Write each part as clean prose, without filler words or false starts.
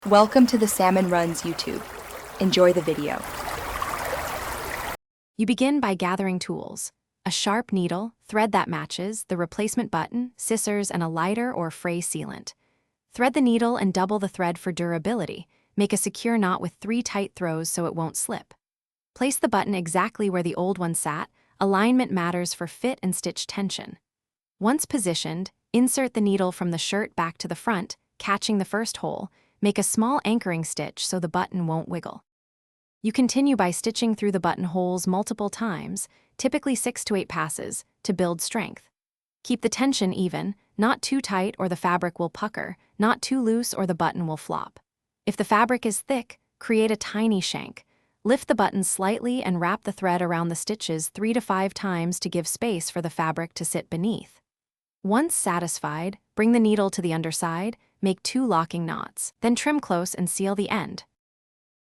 Welcome to the Salmon Runs YouTube. Enjoy the video. You begin by gathering tools: a sharp needle, thread that matches, the replacement button, scissors, and a lighter or fray sealant. Thread the needle and double the thread for durability. Make a secure knot with 3 tight throws so it won't slip. Place the button exactly where the old one sat. Alignment matters for fit and stitch tension. Once positioned, insert the needle from the shirt back to the front, catching the first hole. Make a small anchoring stitch so the button won't wiggle. You continue by stitching through the button holes multiple times, typically 6 to 8 passes, to build strength. Keep the tension even, not too tight or the fabric will pucker, not too loose or the button will flop. If the fabric is thick, create a tiny shank. Lift the button slightly and wrap the thread around the stitches 3 to 5 times to give space for the fabric to sit beneath. Once satisfied, bring the needle to the underside, make 2 locking knots, then trim close and seal the end.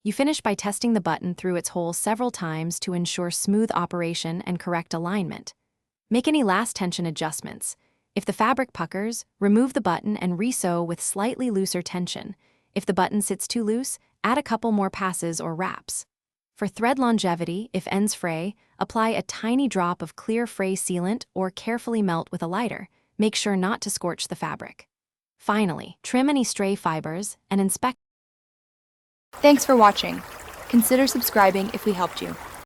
You finish by testing the button through its hole several times to ensure smooth operation and correct alignment. Make any last tension adjustments. If the fabric puckers, remove the button and re-sew with slightly looser tension. If the button sits too loose, add a couple more passes or wraps. For thread longevity, if ends fray, apply a tiny drop of clear fray sealant or carefully melt with a lighter. Make sure not to scorch the fabric. Finally, trim any stray fibers and inspect. Thanks for watching. Consider subscribing if we helped you.